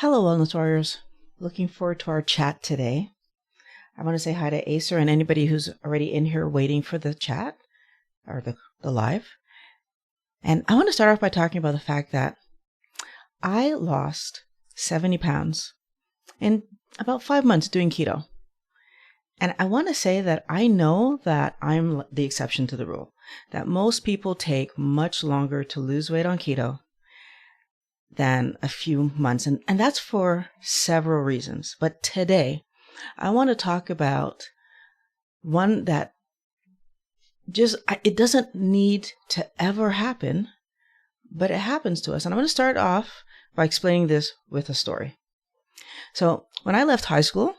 Hello, Wellness Warriors. Looking forward to our chat today. I want to say hi to Acer and anybody who's already in here waiting for the chat or the live. And I want to start off by talking about the fact that I lost 70 pounds in about 5 months doing keto. And I want to say that I know that I'm the exception to the rule, that most people take much longer to lose weight on keto than a few months. And that's for several reasons. But today, I want to talk about one that it doesn't need to ever happen, but it happens to us. And I'm going to start off by explaining this with a story. So when I left high school,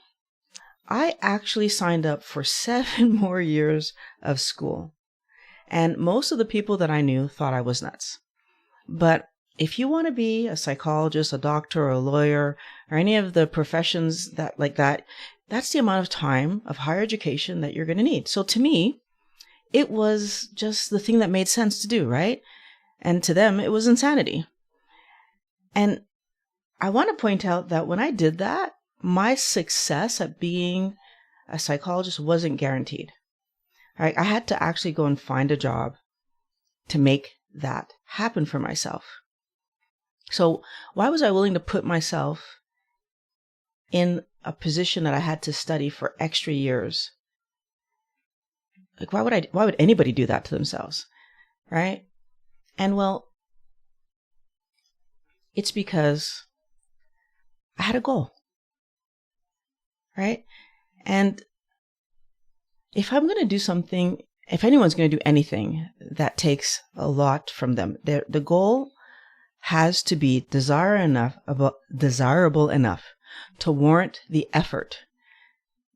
I actually signed up for 7 more years of school. And most of the people that I knew thought I was nuts. But if you want to be a psychologist, a doctor, or a lawyer, or any of the professions that's the amount of time of higher education that you're going to need. So to me, it was just the thing that made sense to do, right? And to them, it was insanity. And I want to point out that when I did that, my success at being a psychologist wasn't guaranteed. Right? I had to actually go and find a job to make that happen for myself. So why was I willing to put myself in a position that I had to study for extra years? Like, why would anybody do that to themselves? Right? And well, it's because I had a goal. Right? And if I'm going to do something, if anyone's going to do anything that takes a lot from them, the goal has to be desirable enough to warrant the effort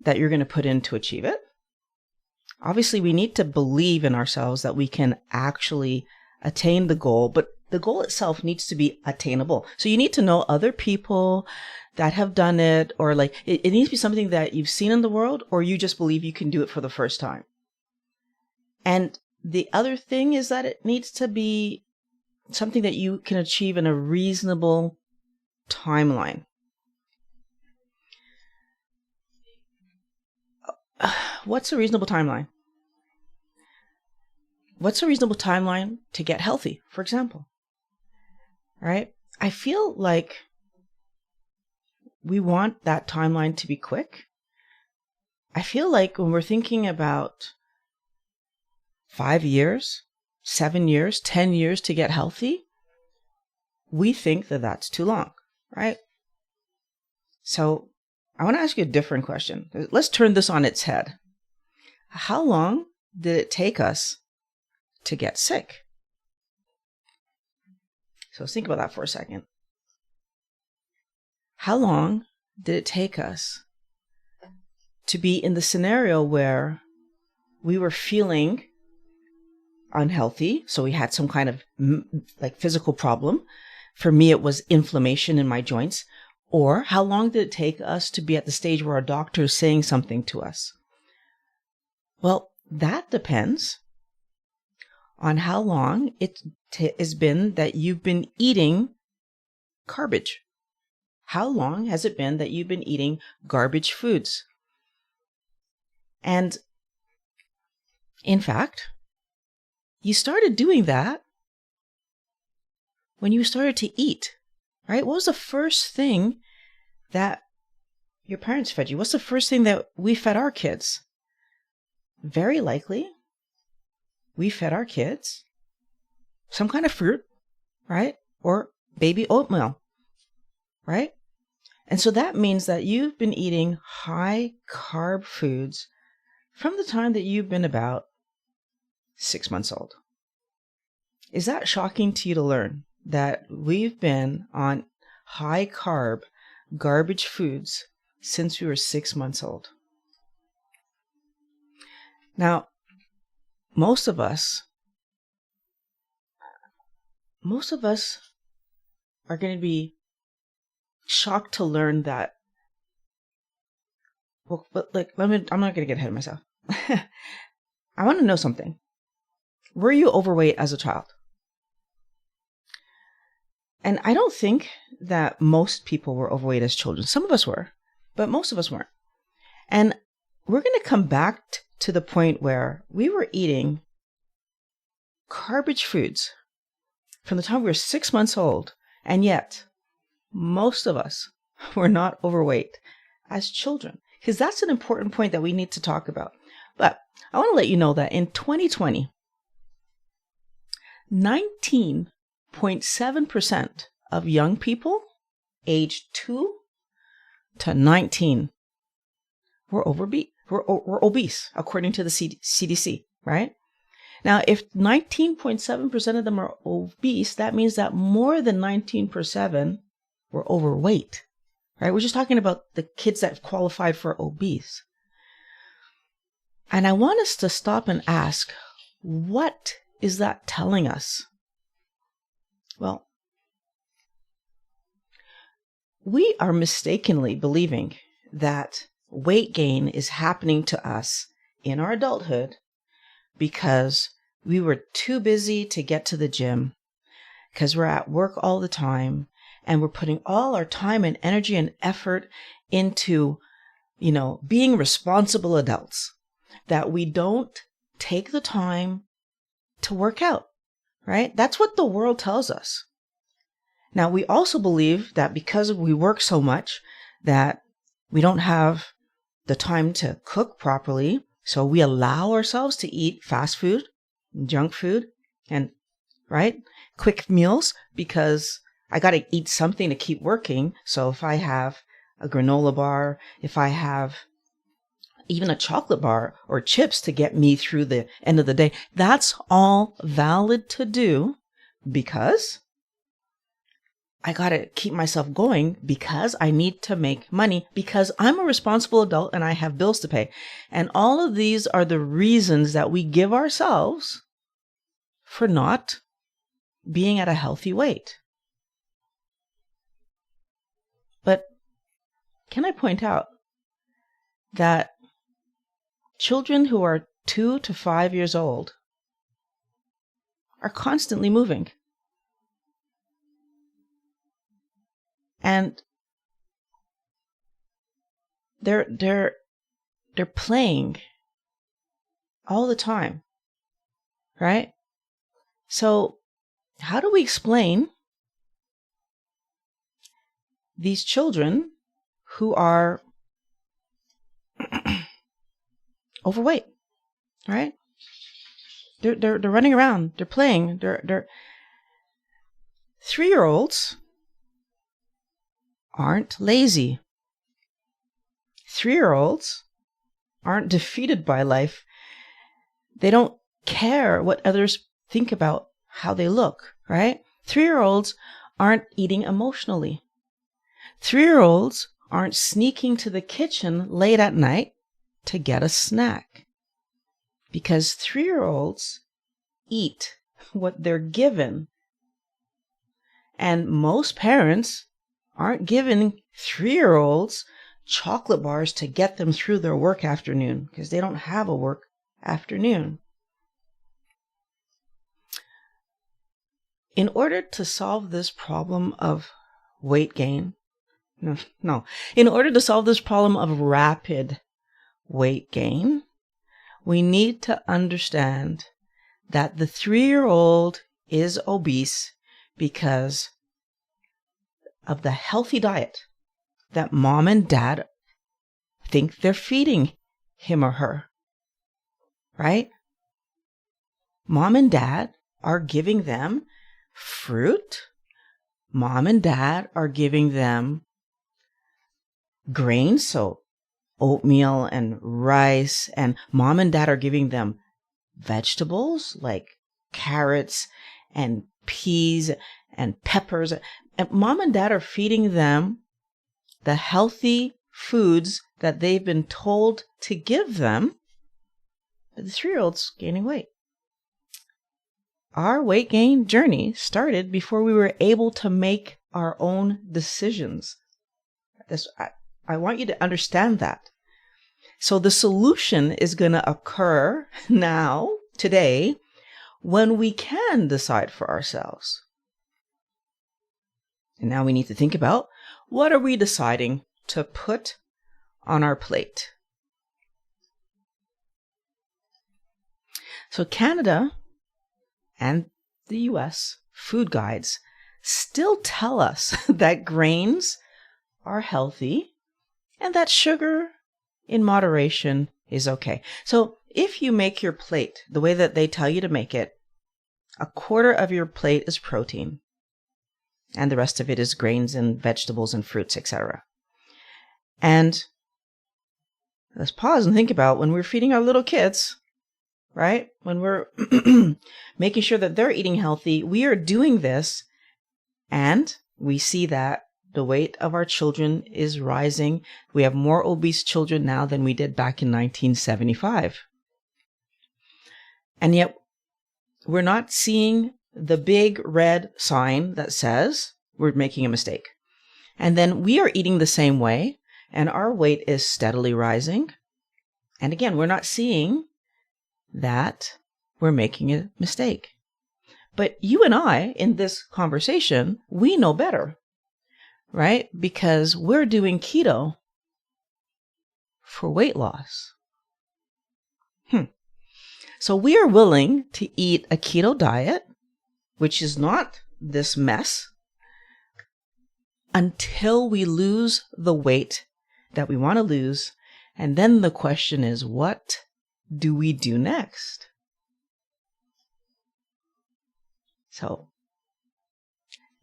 that you're going to put in to achieve it. Obviously, we need to believe in ourselves that we can actually attain the goal, but the goal itself needs to be attainable. So you need to know other people that have done it, or like it needs to be something that you've seen in the world, or you just believe you can do it for the first time. And the other thing is that it needs to be something that you can achieve in a reasonable timeline. What's a reasonable timeline? What's a reasonable timeline to get healthy, for example? Right? I feel like we want that timeline to be quick. I feel like when we're thinking about 5 years, 7 years, 10 years to get healthy, we think that that's too long, right? So I want to ask you a different question. Let's turn this on its head. How long did it take us to get sick? So let's think about that for a second. How long did it take us to be in the scenario where we were feeling unhealthy, so we had some kind of like physical problem? For me, it was inflammation in my joints. Or how long did it take us to be at the stage where our doctor is saying something to us? Well, that depends on how long it has been that you've been eating garbage. How long has it been that you've been eating garbage foods? And in fact, you started doing that when you started to eat, right? What was the first thing that your parents fed you? What's the first thing that we fed our kids? Very likely, we fed our kids some kind of fruit, right? Or baby oatmeal, right? And so that means that you've been eating high carb foods from the time that you've been about 6 months old. Is that shocking to you to learn that we've been on high carb garbage foods since we were 6 months old? Now, most of us are going to be shocked to learn that. Well, but like, I'm not going to get ahead of myself. I want to know something. Were you overweight as a child? And I don't think that most people were overweight as children. Some of us were, but most of us weren't. And we're going to come back to the point where we were eating garbage foods from the time we were 6 months old. And yet, most of us were not overweight as children. Because that's an important point that we need to talk about. But I want to let you know that in 2020, 19.7% of young people aged 2 to 19 were obese, according to the CDC, right? Now, if 19.7% of them are obese, that means that more than 19% were overweight, right? We're just talking about the kids that qualified for obese. And I want us to stop and ask, what is that telling us? Well, we are mistakenly believing that weight gain is happening to us in our adulthood because we were too busy to get to the gym, because we're at work all the time, and we're putting all our time and energy and effort into, being responsible adults, that we don't take the time to work out, right? That's what the world tells us. Now, we also believe that because we work so much that we don't have the time to cook properly, so we allow ourselves to eat fast food, junk food, and, right, quick meals, because I got to eat something to keep working. So if I have a granola bar, if I have even a chocolate bar or chips to get me through the end of the day, that's all valid to do because I got to keep myself going, because I need to make money, because I'm a responsible adult and I have bills to pay. And all of these are the reasons that we give ourselves for not being at a healthy weight. But can I point out that children who are 2 to 5 years old are constantly moving. And they're playing all the time, right? So how do we explain these children who are overweight, right? They're running around, they're playing, they're 3-year-olds aren't lazy. 3-year-olds aren't defeated by life. They don't care what others think about how they look, right? 3-year-olds aren't eating emotionally. 3-year-olds aren't sneaking to the kitchen late at night to get a snack. Because 3-year-olds eat what they're given. And most parents aren't giving 3-year-olds chocolate bars to get them through their work afternoon, because they don't have a work afternoon. In order to solve this problem of weight gain, in order to solve this problem of rapid weight gain, we need to understand that the 3-year-old is obese because of the healthy diet that mom and dad think they're feeding him or her, right? Mom and dad are giving them fruit. Mom and dad are giving them grains, so oatmeal and rice, and mom and dad are giving them vegetables like carrots and peas and peppers. And mom and dad are feeding them the healthy foods that they've been told to give them. But the 3-year-old's gaining weight. Our weight gain journey started before we were able to make our own decisions. I want you to understand that. So the solution is going to occur now, today, when we can decide for ourselves. And now we need to think about, what are we deciding to put on our plate? So Canada and the US food guides still tell us that grains are healthy and that sugar in moderation is okay. So if you make your plate the way that they tell you to make it, a quarter of your plate is protein and the rest of it is grains and vegetables and fruits, etc. And let's pause and think about when we're feeding our little kids, right? When we're making sure that they're eating healthy, we are doing this and we see that the weight of our children is rising. We have more obese children now than we did back in 1975. And yet we're not seeing the big red sign that says we're making a mistake. And then we are eating the same way and our weight is steadily rising. And again, we're not seeing that we're making a mistake. But you and I, in this conversation, we know better, right? Because we're doing keto for weight loss. So we are willing to eat a keto diet, which is not this mess, until we lose the weight that we want to lose. And then the question is, what do we do next? So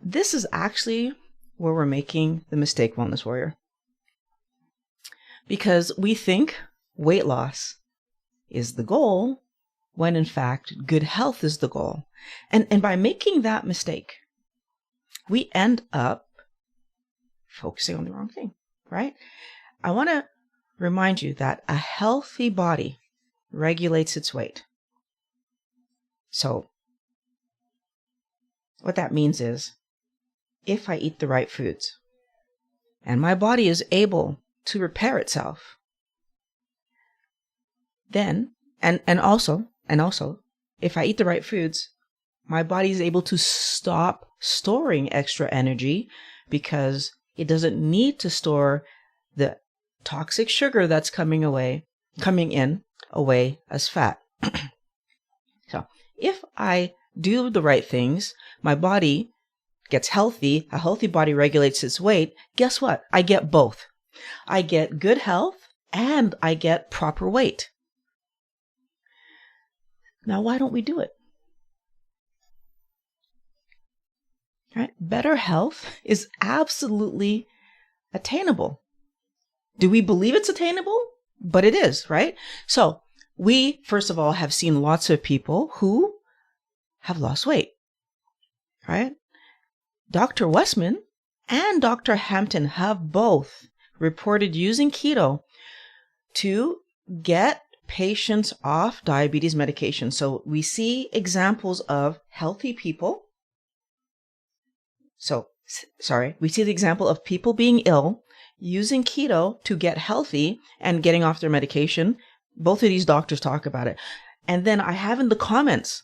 this is actually where we're making the mistake, Wellness Warrior. Because we think weight loss is the goal, when in fact, good health is the goal. And by making that mistake, we end up focusing on the wrong thing, right? I want to remind you that a healthy body regulates its weight. So what that means is, if I eat the right foods and my body is able to repair itself, then, and also, if I eat the right foods, my body is able to stop storing extra energy because it doesn't need to store the toxic sugar that's coming in as fat. So if I do the right things, my body gets healthy, a healthy body regulates its weight. Guess what? I get both. I get good health and I get proper weight. Now, why don't we do it? Right? Better health is absolutely attainable. Do we believe it's attainable? But it is, right? So we, first of all, have seen lots of people who have lost weight, right? Dr. Westman and Dr. Hampton have both reported using keto to get patients off diabetes medication. So we see examples of healthy people. We see the example of people being ill using keto to get healthy and getting off their medication. Both of these doctors talk about it. And then I have in the comments,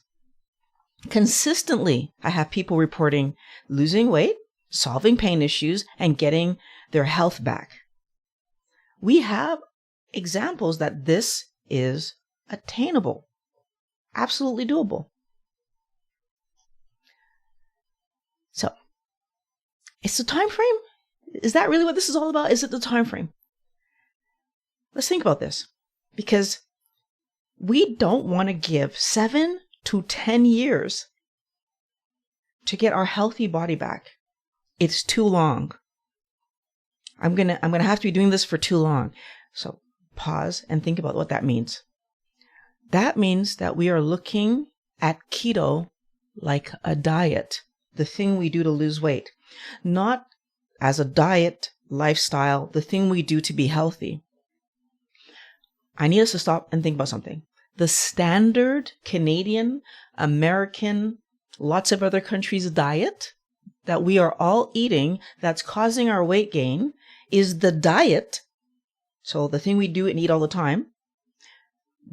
consistently, I have people reporting losing weight, solving pain issues, and getting their health back. We have examples that this is attainable, absolutely doable. So, it's the time frame. Is that really what this is all about? Is it the time frame? Let's think about this, because we don't want to give 7 to 10 years to get our healthy body back. It's too long. I'm gonna have to be doing this for too long. So pause and think about what that means. That means that we are looking at keto like a diet, the thing we do to lose weight, not as a diet lifestyle, the thing we do to be healthy. I need us to stop and think about something. The standard Canadian, American, lots of other countries' diet that we are all eating that's causing our weight gain is the diet. So the thing we do and eat all the time,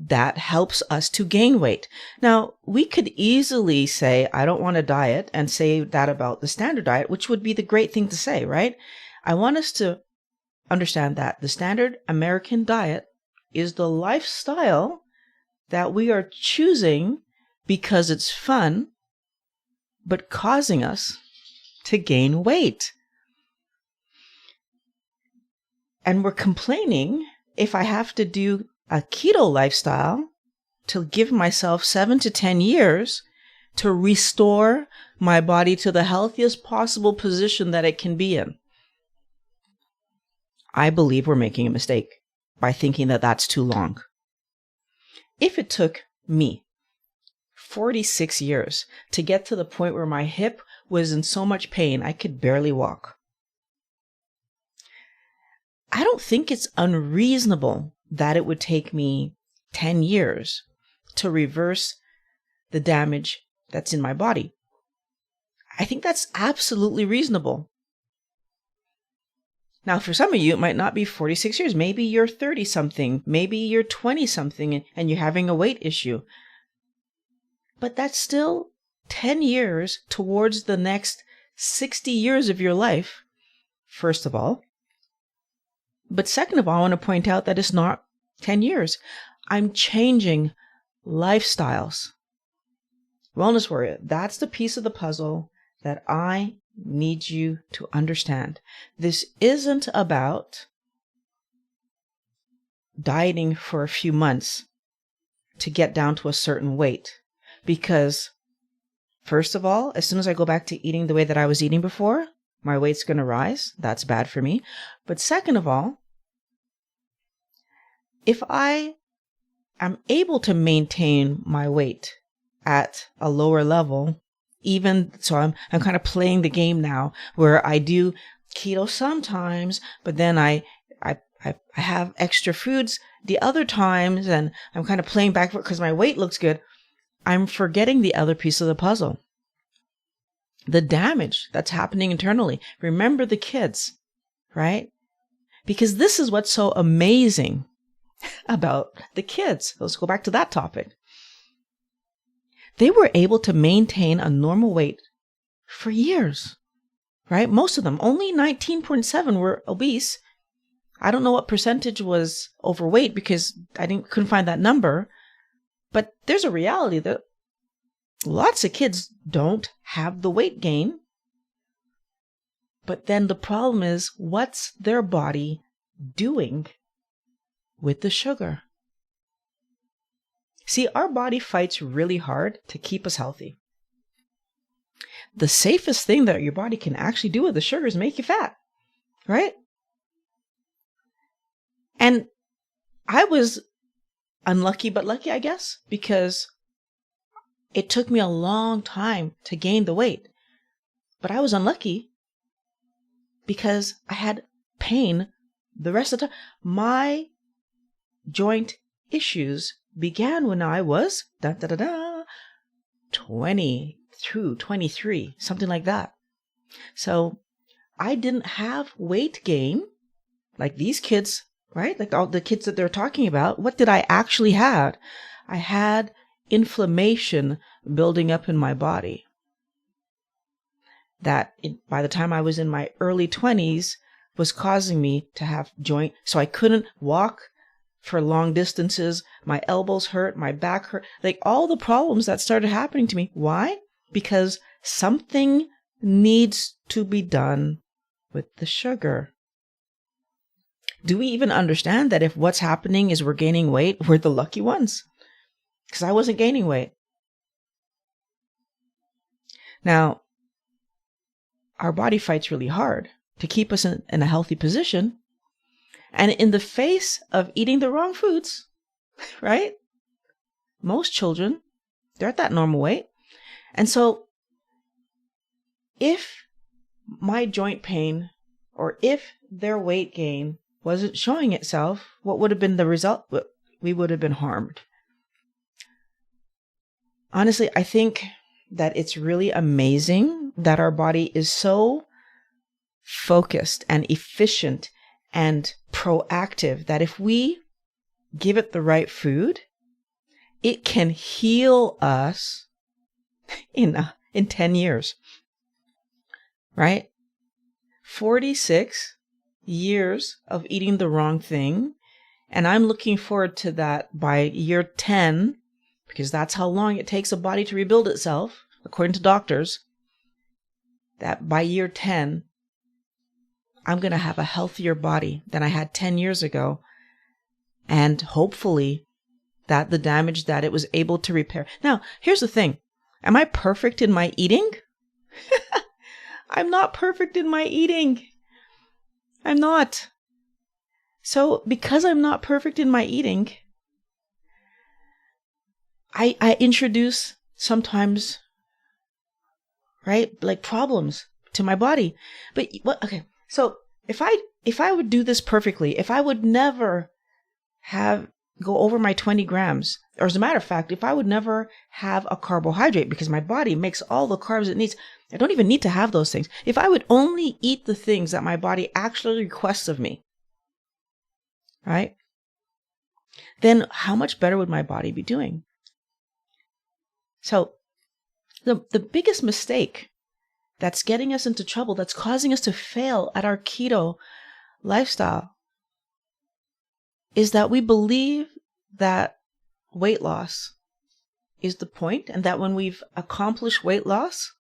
that helps us to gain weight. Now, we could easily say, I don't want to diet, and say that about the standard diet, which would be the great thing to say, right? I want us to understand that the standard American diet is the lifestyle that we are choosing because it's fun, but causing us to gain weight. And we're complaining if I have to do a keto lifestyle to give myself 7 to 10 years to restore my body to the healthiest possible position that it can be in. I believe we're making a mistake by thinking that that's too long. If it took me 46 years to get to the point where my hip was in so much pain I could barely walk, I don't think it's unreasonable that it would take me 10 years to reverse the damage that's in my body. I think that's absolutely reasonable. Now, for some of you, it might not be 46 years. Maybe you're 30-something. Maybe you're 20-something and you're having a weight issue. But that's still 10 years towards the next 60 years of your life, first of all. But second of all, I want to point out that it's not 10 years. I'm changing lifestyles. Wellness warrior, that's the piece of the puzzle that I need you to understand. This isn't about dieting for a few months to get down to a certain weight. Because, first of all, as soon as I go back to eating the way that I was eating before, my weight's going to rise. That's bad for me. But second of all, if I am able to maintain my weight at a lower level, even so I'm kind of playing the game now where I do keto sometimes, but then I have extra foods the other times, and I'm kind of playing back because my weight looks good. I'm forgetting the other piece of the puzzle. The damage that's happening internally. Remember the kids, right? Because this is what's so amazing about the kids. Let's go back to that topic. They were able to maintain a normal weight for years, right? Most of them, only 19.7 were obese. I don't know what percentage was overweight because I couldn't find that number. But there's a reality that lots of kids don't have the weight gain. But then the problem is, what's their body doing with the sugar? See, our body fights really hard to keep us healthy. The safest thing that your body can actually do with the sugar is make you fat, right? And I was unlucky but lucky, I guess, because it took me a long time to gain the weight. But I was unlucky because I had pain the rest of the time. My joint issues began when I was 22, 23, something like that. So I didn't have weight gain like these kids, right? Like all the kids that they're talking about. What did I actually have? I had inflammation building up in my body that by the time I was in my early 20s was causing me to have joint. So I couldn't walk for long distances. My elbows hurt, my back hurt, like all the problems that started happening to me. Why? Because something needs to be done with the sugar. Do we even understand that if what's happening is we're gaining weight, we're the lucky ones? Because I wasn't gaining weight. Now, our body fights really hard to keep us in a healthy position. And in the face of eating the wrong foods, right? Most children, they're at that normal weight. And so if my joint pain or if their weight gain wasn't showing itself, what would have been the result? We would have been harmed. Honestly, I think that it's really amazing that our body is so focused and efficient and proactive that if we give it the right food, it can heal us in 10 years, right? 46 years of eating the wrong thing. And I'm looking forward to that by year 10, because that's how long it takes a body to rebuild itself, according to doctors, that by year 10, I'm going to have a healthier body than I had 10 years ago. And hopefully that the damage that it was able to repair. Now, here's the thing. Am I perfect in my eating? I'm not perfect in my eating. I'm not. So because I'm not perfect in my eating, I introduce sometimes, right, like problems to my body. But okay, so if I would do this perfectly, if I would never go over my 20 grams, or as a matter of fact, if I would never have a carbohydrate because my body makes all the carbs it needs, I don't even need to have those things. If I would only eat the things that my body actually requests of me, right? Then how much better would my body be doing? So the biggest mistake that's getting us into trouble, that's causing us to fail at our keto lifestyle, is that we believe that weight loss is the point, and that when we've accomplished weight loss,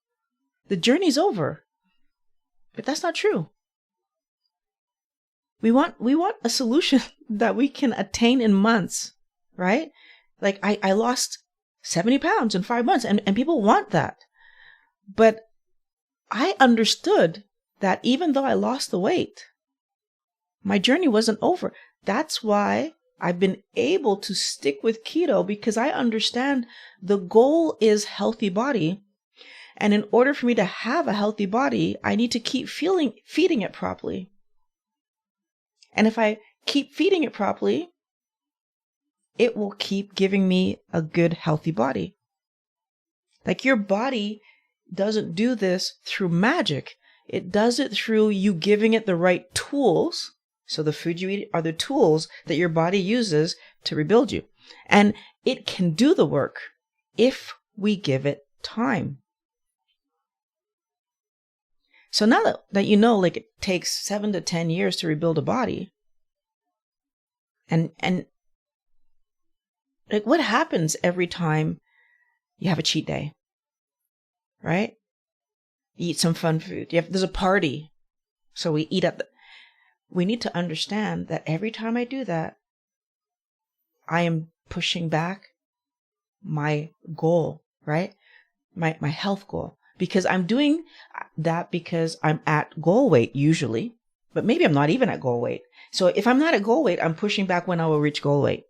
the journey's over. But that's not true. We want a solution that we can attain in months, right? Like I lost 70 pounds in 5 months, and people want that. But I understood that even though I lost the weight, my journey wasn't over. That's why I've been able to stick with keto, because I understand the goal is healthy body. And in order for me to have a healthy body, I need to keep feeding it properly. And if I keep feeding it properly, it will keep giving me a good, healthy body. Like, your body doesn't do this through magic. It does it through you giving it the right tools. So the food you eat are the tools that your body uses to rebuild you. And it can do the work if we give it time. So now that you know, like, it takes 7 to 10 years to rebuild a body, and like, what happens every time you have a cheat day, right? You eat some fun food. There's a party, so we eat we need to understand that every time I do that, I am pushing back my goal, right? My health goal. Because I'm doing that because I'm at goal weight usually, but maybe I'm not even at goal weight. So if I'm not at goal weight, I'm pushing back when I will reach goal weight.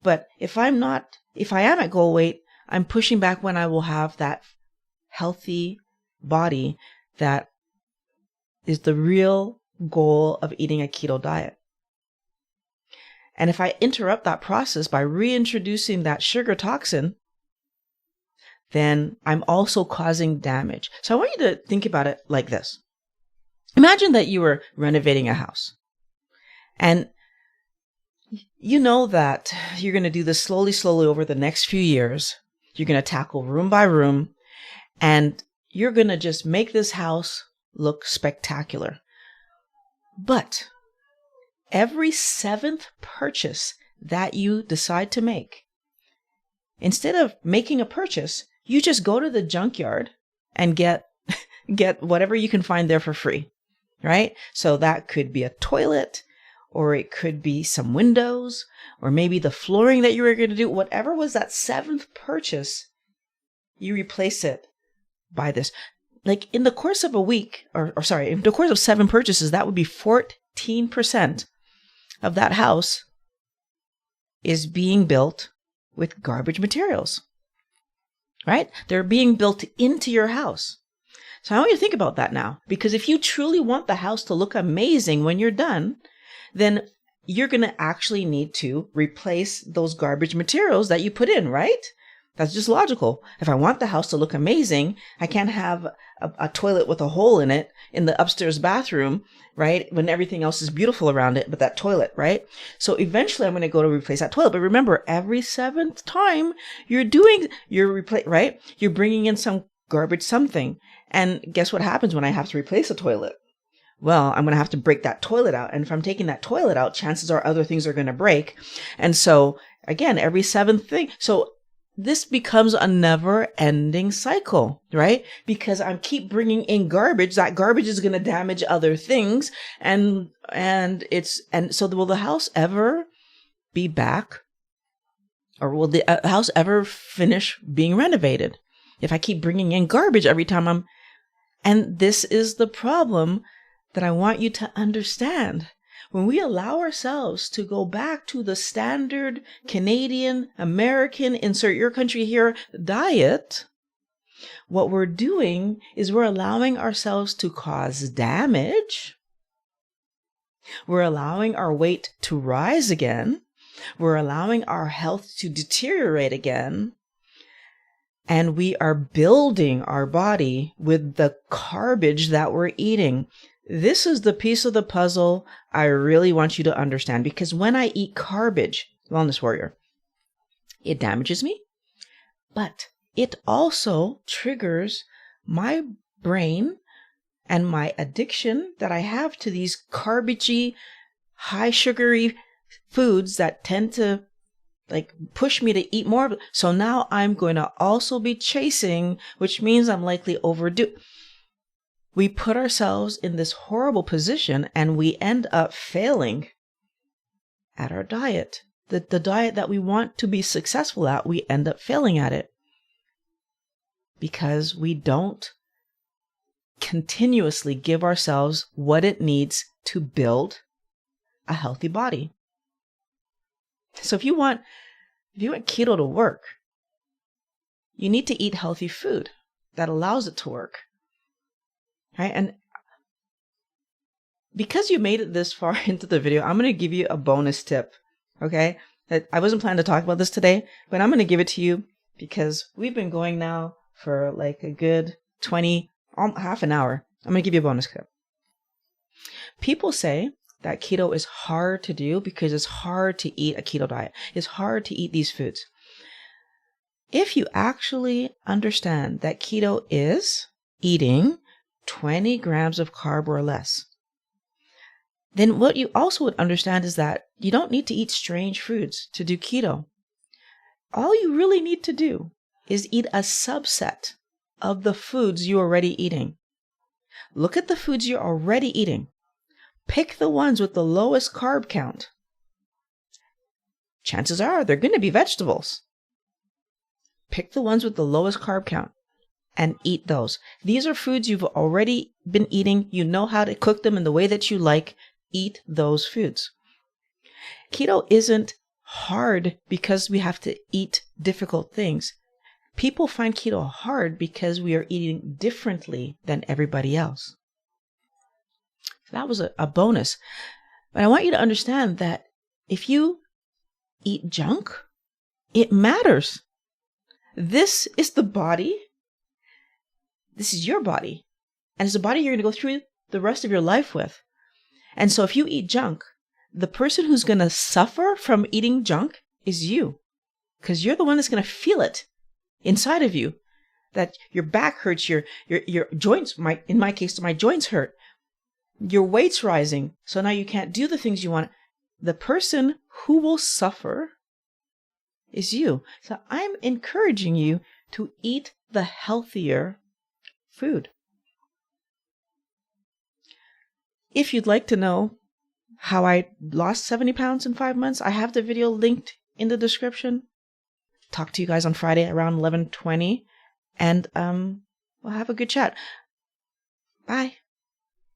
But if I am at goal weight, I'm pushing back when I will have that healthy body that is the real goal of eating a keto diet. And if I interrupt that process by reintroducing that sugar toxin, then I'm also causing damage. So I want you to think about it like this. Imagine that you were renovating a house, and you know that you're going to do this slowly over the next few years. You're going to tackle room by room, and you're going to just make this house look spectacular. But every 7th purchase that you decide to make, instead of making a purchase, you just go to the junkyard and get whatever you can find there for free, right? So that could be a toilet, or it could be some windows, or maybe the flooring that you were going to do. Whatever was that 7th purchase, you replace it by this. Like, in the course of a week, in the course of 7 purchases, that would be 14% of that house is being built with garbage materials, right? They're being built into your house. So I want you to think about that now, because if you truly want the house to look amazing when you're done, then you're going to actually need to replace those garbage materials that you put in, right? That's just logical. If I want the house to look amazing, I can't have a toilet with a hole in it in the upstairs bathroom, right? When everything else is beautiful around it, but that toilet, right? So eventually I'm going to go to replace that toilet. But remember, every 7th time right? You're bringing in some garbage something. And guess what happens when I have to replace a toilet? Well, I'm going to have to break that toilet out. And if I'm taking that toilet out, chances are other things are going to break. And so again, every 7th thing. So this becomes a never ending cycle, right? Because I keep bringing in garbage. That garbage is going to damage other things. And so will the house ever be back? Or will the house ever finish being renovated? If I keep bringing in garbage every time and this is the problem that I want you to understand. When we allow ourselves to go back to the standard Canadian, American, insert your country here, diet, what we're doing is we're allowing ourselves to cause damage. We're allowing our weight to rise again. We're allowing our health to deteriorate again. And we are building our body with the garbage that we're eating. This is the piece of the puzzle I really want you to understand, because when I eat garbage, Wellness Warrior, it damages me, but it also triggers my brain and my addiction that I have to these garbagey, high sugary foods that tend to push me to eat more of it. So now I'm going to also be chasing, which means I'm likely overdue. We put ourselves in this horrible position and we end up failing at our diet. The diet that we want to be successful at, we end up failing at it because we don't continuously give ourselves what it needs to build a healthy body. So if you want keto to work, you need to eat healthy food that allows it to work. Right? And because you made it this far into the video, I'm going to give you a bonus tip. Okay? I wasn't planning to talk about this today, but I'm going to give it to you because we've been going now for like a good half an hour. I'm going to give you a bonus tip. People say that keto is hard to do because it's hard to eat a keto diet. It's hard to eat these foods. If you actually understand that keto is eating 20 grams of carb or less, then what you also would understand is that you don't need to eat strange foods to do keto. All you really need to do is eat a subset of the foods you're already eating. Look at the foods you're already eating. Pick the ones with the lowest carb count. Chances are they're going to be vegetables. Pick the ones with the lowest carb count and eat those. These are foods you've already been eating. You know how to cook them in the way that you like. Eat those foods. Keto isn't hard because we have to eat difficult things. People find keto hard because we are eating differently than everybody else. That was a bonus. But I want you to understand that if you eat junk, it matters. This is the body. This is your body. And it's a body you're going to go through the rest of your life with. And so if you eat junk, the person who's going to suffer from eating junk is you. Because you're the one that's going to feel it inside of you. That your back hurts, your joints, in my case, my joints hurt. Your weight's rising. So now you can't do the things you want. The person who will suffer is you. So I'm encouraging you to eat the healthier food. If you'd like to know how I lost 70 pounds in 5 months, I have the video linked in the description. Talk to you guys on Friday around 11:20, and we'll have a good chat. Bye.